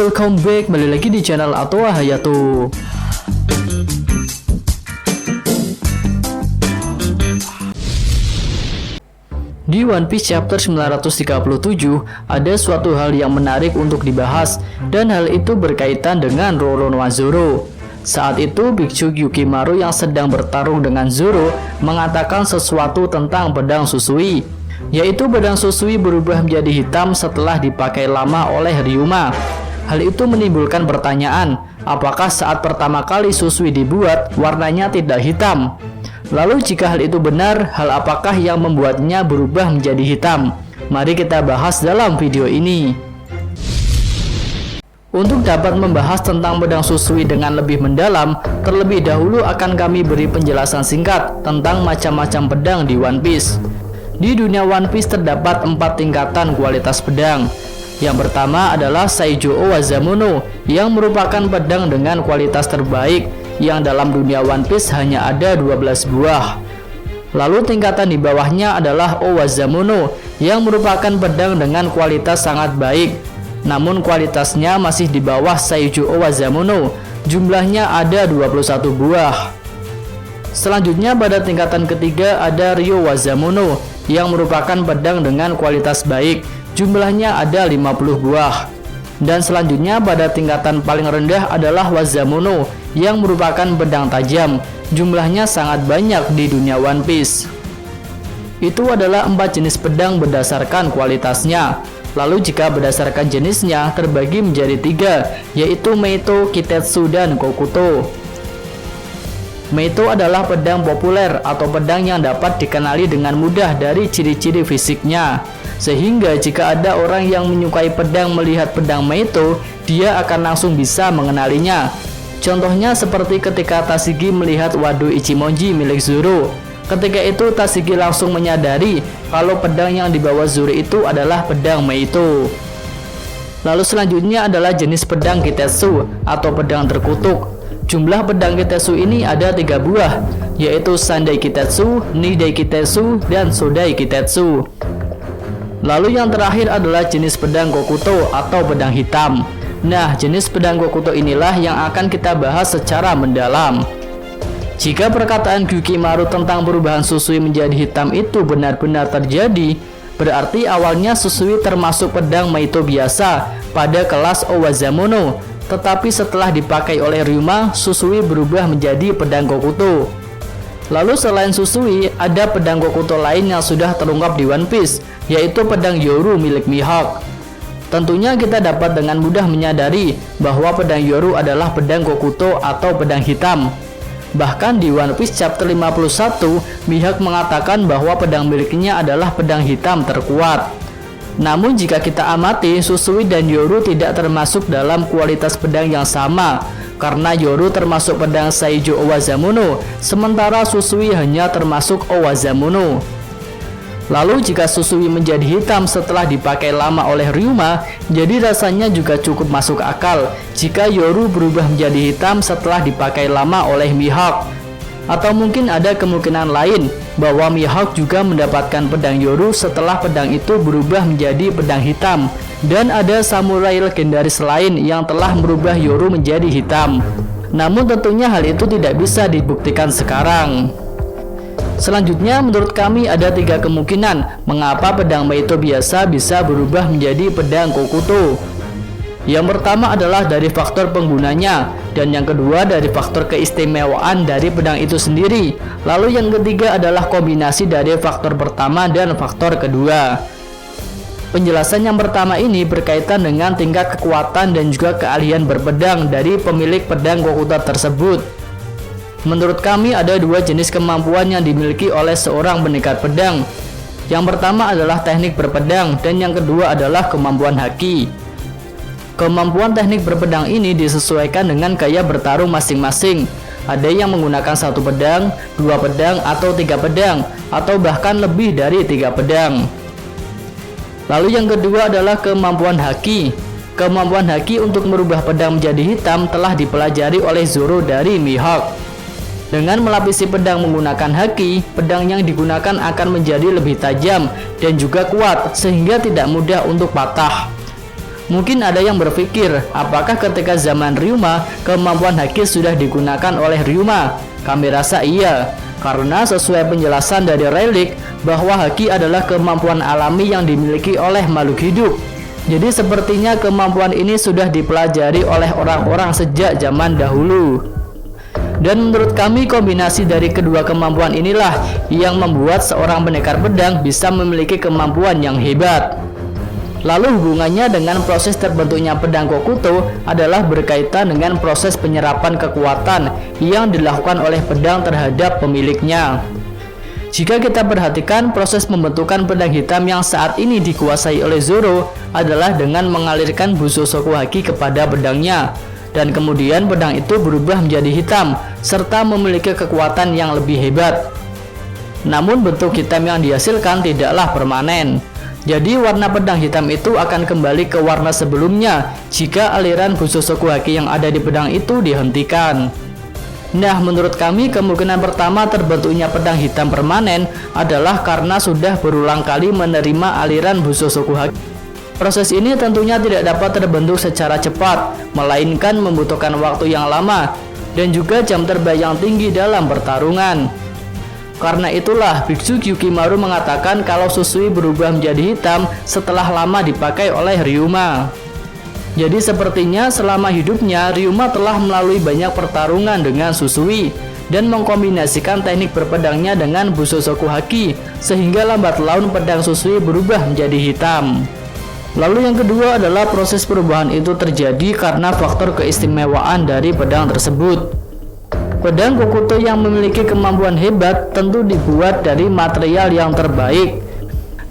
welcome back, kembali lagi di channel Atoa Hayato. Di One Piece chapter 937 ada suatu hal yang menarik untuk dibahas, dan hal itu berkaitan dengan Roronoa Zoro. Saat itu Biksu Yukimaru yang sedang bertarung dengan Zoro mengatakan sesuatu tentang pedang Susui, yaitu pedang Susui berubah menjadi hitam setelah dipakai lama oleh Ryuma. Hal itu menimbulkan pertanyaan, apakah saat pertama kali Susui dibuat warnanya tidak hitam? Lalu jika hal itu benar, hal apakah yang membuatnya berubah menjadi hitam? Mari kita bahas dalam video ini. Untuk dapat membahas tentang pedang Susui dengan lebih mendalam, terlebih dahulu akan kami beri penjelasan singkat tentang macam-macam pedang di One Piece. Di dunia One Piece terdapat 4 tingkatan kualitas pedang. Yang pertama adalah Saijo Owazamono, yang merupakan pedang dengan kualitas terbaik yang dalam dunia One Piece hanya ada 12 buah. Lalu tingkatan di bawahnya adalah Owazamono, yang merupakan pedang dengan kualitas sangat baik, namun kualitasnya masih di bawah Saijo Owazamono, jumlahnya ada 21 buah. Selanjutnya pada tingkatan ketiga ada Ryo Wazamono, yang merupakan pedang dengan kualitas baik, jumlahnya ada 50 buah. Dan selanjutnya pada tingkatan paling rendah adalah Wazamono, yang merupakan pedang tajam, jumlahnya sangat banyak di dunia One Piece. Itu adalah 4 jenis pedang berdasarkan kualitasnya. Lalu jika berdasarkan jenisnya terbagi menjadi 3, yaitu Meito, Kitetsu, dan Kokuto. Meito adalah pedang populer atau pedang yang dapat dikenali dengan mudah dari ciri-ciri fisiknya, sehingga jika ada orang yang menyukai pedang melihat pedang Meito, dia akan langsung bisa mengenalinya. Contohnya seperti ketika Tashigi melihat Wado Ichimonji milik Zoro. Ketika itu Tashigi langsung menyadari kalau pedang yang dibawa Zoro itu adalah pedang Meito. Lalu selanjutnya adalah jenis pedang Kitetsu atau pedang terkutuk. Jumlah pedang Kitetsu ini ada 3 buah, yaitu Sandai Kitetsu, Nidai Kitetsu, dan Sodai Kitetsu. Lalu yang terakhir adalah jenis pedang Kokuto atau pedang hitam. Nah, jenis pedang Kokuto inilah yang akan kita bahas secara mendalam. Jika perkataan Yukimaru tentang perubahan Susui menjadi hitam itu benar-benar terjadi, berarti awalnya Susui termasuk pedang Meito biasa pada kelas Owazamono, tetapi setelah dipakai oleh Ryuma, Susui berubah menjadi pedang Kokuto. Lalu selain Susui, ada pedang Kokuto lain yang sudah terungkap di One Piece, yaitu pedang Yoru milik Mihawk. Tentunya kita dapat dengan mudah menyadari bahwa pedang Yoru adalah pedang Kokuto atau pedang hitam. Bahkan di One Piece chapter 51, Mihawk mengatakan bahwa pedang miliknya adalah pedang hitam terkuat. Namun jika kita amati, Susui dan Yoru tidak termasuk dalam kualitas pedang yang sama, karena Yoru termasuk pedang Saijo Owazamono, sementara Susui hanya termasuk Owazamono. Lalu jika Susui menjadi hitam setelah dipakai lama oleh Ryuma, jadi rasanya juga cukup masuk akal jika Yoru berubah menjadi hitam setelah dipakai lama oleh Mihawk. Atau mungkin ada kemungkinan lain bahwa Mihawk juga mendapatkan pedang Yoru setelah pedang itu berubah menjadi pedang hitam, dan ada samurai legendaris lain yang telah merubah Yoru menjadi hitam. Namun tentunya hal itu tidak bisa dibuktikan sekarang. Selanjutnya menurut kami ada 3 kemungkinan mengapa pedang Meito biasa bisa berubah menjadi pedang Kokuto. Yang pertama adalah dari faktor penggunanya, dan yang kedua dari faktor keistimewaan dari pedang itu sendiri. Lalu yang ketiga adalah kombinasi dari faktor pertama dan faktor kedua. Penjelasan yang pertama ini berkaitan dengan tingkat kekuatan dan juga keahlian berpedang dari pemilik pedang Kokuto tersebut. Menurut kami ada 2 jenis kemampuan yang dimiliki oleh seorang pendekar pedang. Yang pertama adalah teknik berpedang, dan yang kedua adalah kemampuan haki. Kemampuan teknik berpedang ini disesuaikan dengan gaya bertarung masing-masing. Ada yang menggunakan 1 pedang, 2 pedang, atau 3 pedang, atau bahkan lebih dari 3 pedang. Lalu yang kedua adalah kemampuan haki. Kemampuan haki untuk merubah pedang menjadi hitam telah dipelajari oleh Zoro dari Mihawk. Dengan melapisi pedang menggunakan haki, pedang yang digunakan akan menjadi lebih tajam dan juga kuat, sehingga tidak mudah untuk patah. Mungkin ada yang berpikir, apakah ketika zaman Ryuma, kemampuan Haki sudah digunakan oleh Ryuma? Kami rasa iya, karena sesuai penjelasan dari Relic, bahwa Haki adalah kemampuan alami yang dimiliki oleh makhluk hidup. Jadi sepertinya kemampuan ini sudah dipelajari oleh orang-orang sejak zaman dahulu. Dan menurut kami kombinasi dari kedua kemampuan inilah yang membuat seorang pendekar pedang bisa memiliki kemampuan yang hebat. Lalu hubungannya dengan proses terbentuknya pedang Kokuto adalah berkaitan dengan proses penyerapan kekuatan yang dilakukan oleh pedang terhadap pemiliknya. Jika kita perhatikan, proses pembentukan pedang hitam yang saat ini dikuasai oleh Zoro adalah dengan mengalirkan Bushosoku Haki kepada pedangnya, dan kemudian pedang itu berubah menjadi hitam serta memiliki kekuatan yang lebih hebat. Namun bentuk hitam yang dihasilkan tidaklah permanen. Jadi warna pedang hitam itu akan kembali ke warna sebelumnya jika aliran Bushosoku Haki yang ada di pedang itu dihentikan. Nah, menurut kami kemungkinan pertama terbentuknya pedang hitam permanen adalah karena sudah berulang kali menerima aliran Bushosoku Haki. Proses ini tentunya tidak dapat terbentuk secara cepat, melainkan membutuhkan waktu yang lama dan juga jam terbang yang tinggi dalam pertarungan. Karena itulah Biksu Kyukimaru mengatakan kalau Susui berubah menjadi hitam setelah lama dipakai oleh Ryuma. Jadi sepertinya selama hidupnya Ryuma telah melalui banyak pertarungan dengan Susui dan mengkombinasikan teknik berpedangnya dengan Bushosoku Haki sehingga lambat laun pedang Susui berubah menjadi hitam. Lalu yang kedua adalah proses perubahan itu terjadi karena faktor keistimewaan dari pedang tersebut. Pedang Kokuto yang memiliki kemampuan hebat tentu dibuat dari material yang terbaik.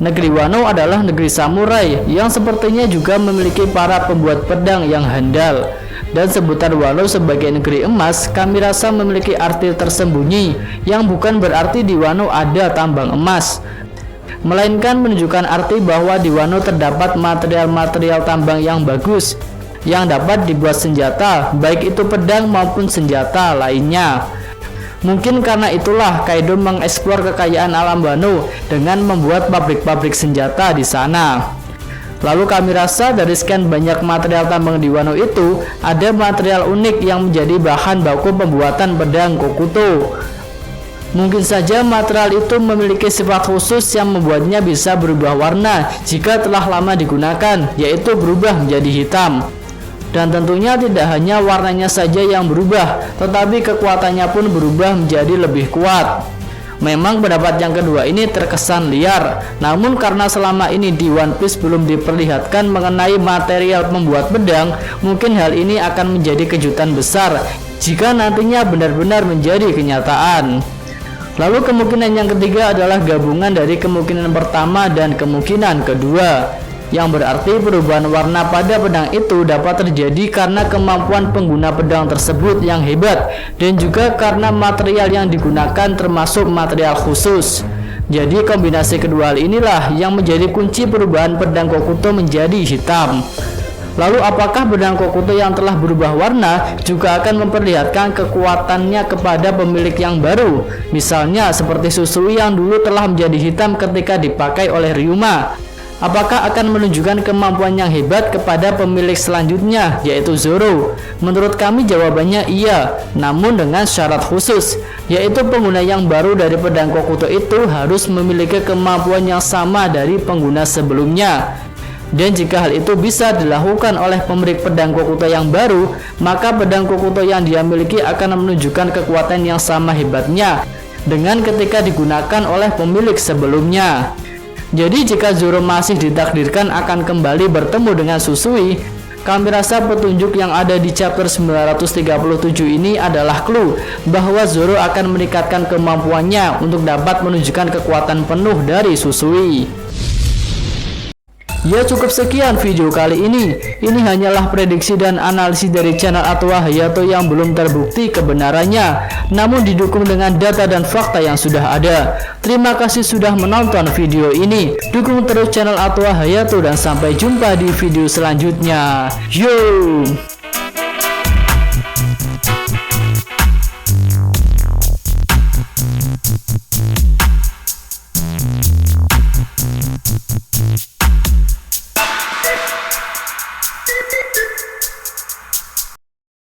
Negeri Wano adalah negeri samurai yang sepertinya juga memiliki para pembuat pedang yang handal. Dan sebutan Wano sebagai negeri emas kami rasa memiliki arti tersembunyi yang bukan berarti di Wano ada tambang emas, melainkan menunjukkan arti bahwa di Wano terdapat material-material tambang yang bagus yang dapat dibuat senjata, baik itu pedang maupun senjata lainnya. Mungkin karena itulah Kaido mengeksplor kekayaan alam Wano dengan membuat pabrik-pabrik senjata di sana. Lalu kami rasa dari sekian banyak material tambang di Wano itu, ada material unik yang menjadi bahan baku pembuatan pedang Kokuto. Mungkin saja material itu memiliki sifat khusus yang membuatnya bisa berubah warna jika telah lama digunakan, yaitu berubah menjadi hitam. Dan tentunya tidak hanya warnanya saja yang berubah, tetapi kekuatannya pun berubah menjadi lebih kuat. Memang pendapat yang kedua ini terkesan liar, namun karena selama ini di One Piece belum diperlihatkan mengenai material pembuat pedang, mungkin hal ini akan menjadi kejutan besar jika nantinya benar-benar menjadi kenyataan. Lalu kemungkinan yang ketiga adalah gabungan dari kemungkinan pertama dan kemungkinan kedua, yang berarti perubahan warna pada pedang itu dapat terjadi karena kemampuan pengguna pedang tersebut yang hebat dan juga karena material yang digunakan termasuk material khusus. Jadi kombinasi kedua hal inilah yang menjadi kunci perubahan pedang Kokuto menjadi hitam. Lalu apakah pedang Kokuto yang telah berubah warna juga akan memperlihatkan kekuatannya kepada pemilik yang baru? Misalnya seperti Susui yang dulu telah menjadi hitam ketika dipakai oleh Ryuma. Apakah akan menunjukkan kemampuan yang hebat kepada pemilik selanjutnya, yaitu Zoro? Menurut kami jawabannya iya, namun dengan syarat khusus, yaitu pengguna yang baru dari pedang Kokuto itu harus memiliki kemampuan yang sama dari pengguna sebelumnya. Dan jika hal itu bisa dilakukan oleh pemilik pedang Kokuto yang baru, maka pedang Kokuto yang dia miliki akan menunjukkan kekuatan yang sama hebatnya dengan ketika digunakan oleh pemilik sebelumnya. Jadi jika Zoro masih ditakdirkan akan kembali bertemu dengan Susui, kami rasa petunjuk yang ada di chapter 937 ini adalah clue bahwa Zoro akan meningkatkan kemampuannya untuk dapat menunjukkan kekuatan penuh dari Susui. Ya cukup sekian video kali ini. Ini hanyalah prediksi dan analisis dari channel Atwa Hayato yang belum terbukti kebenarannya, namun didukung dengan data dan fakta yang sudah ada. Terima kasih sudah menonton video ini. Dukung terus channel Atwa Hayato dan sampai jumpa di video selanjutnya. Yo.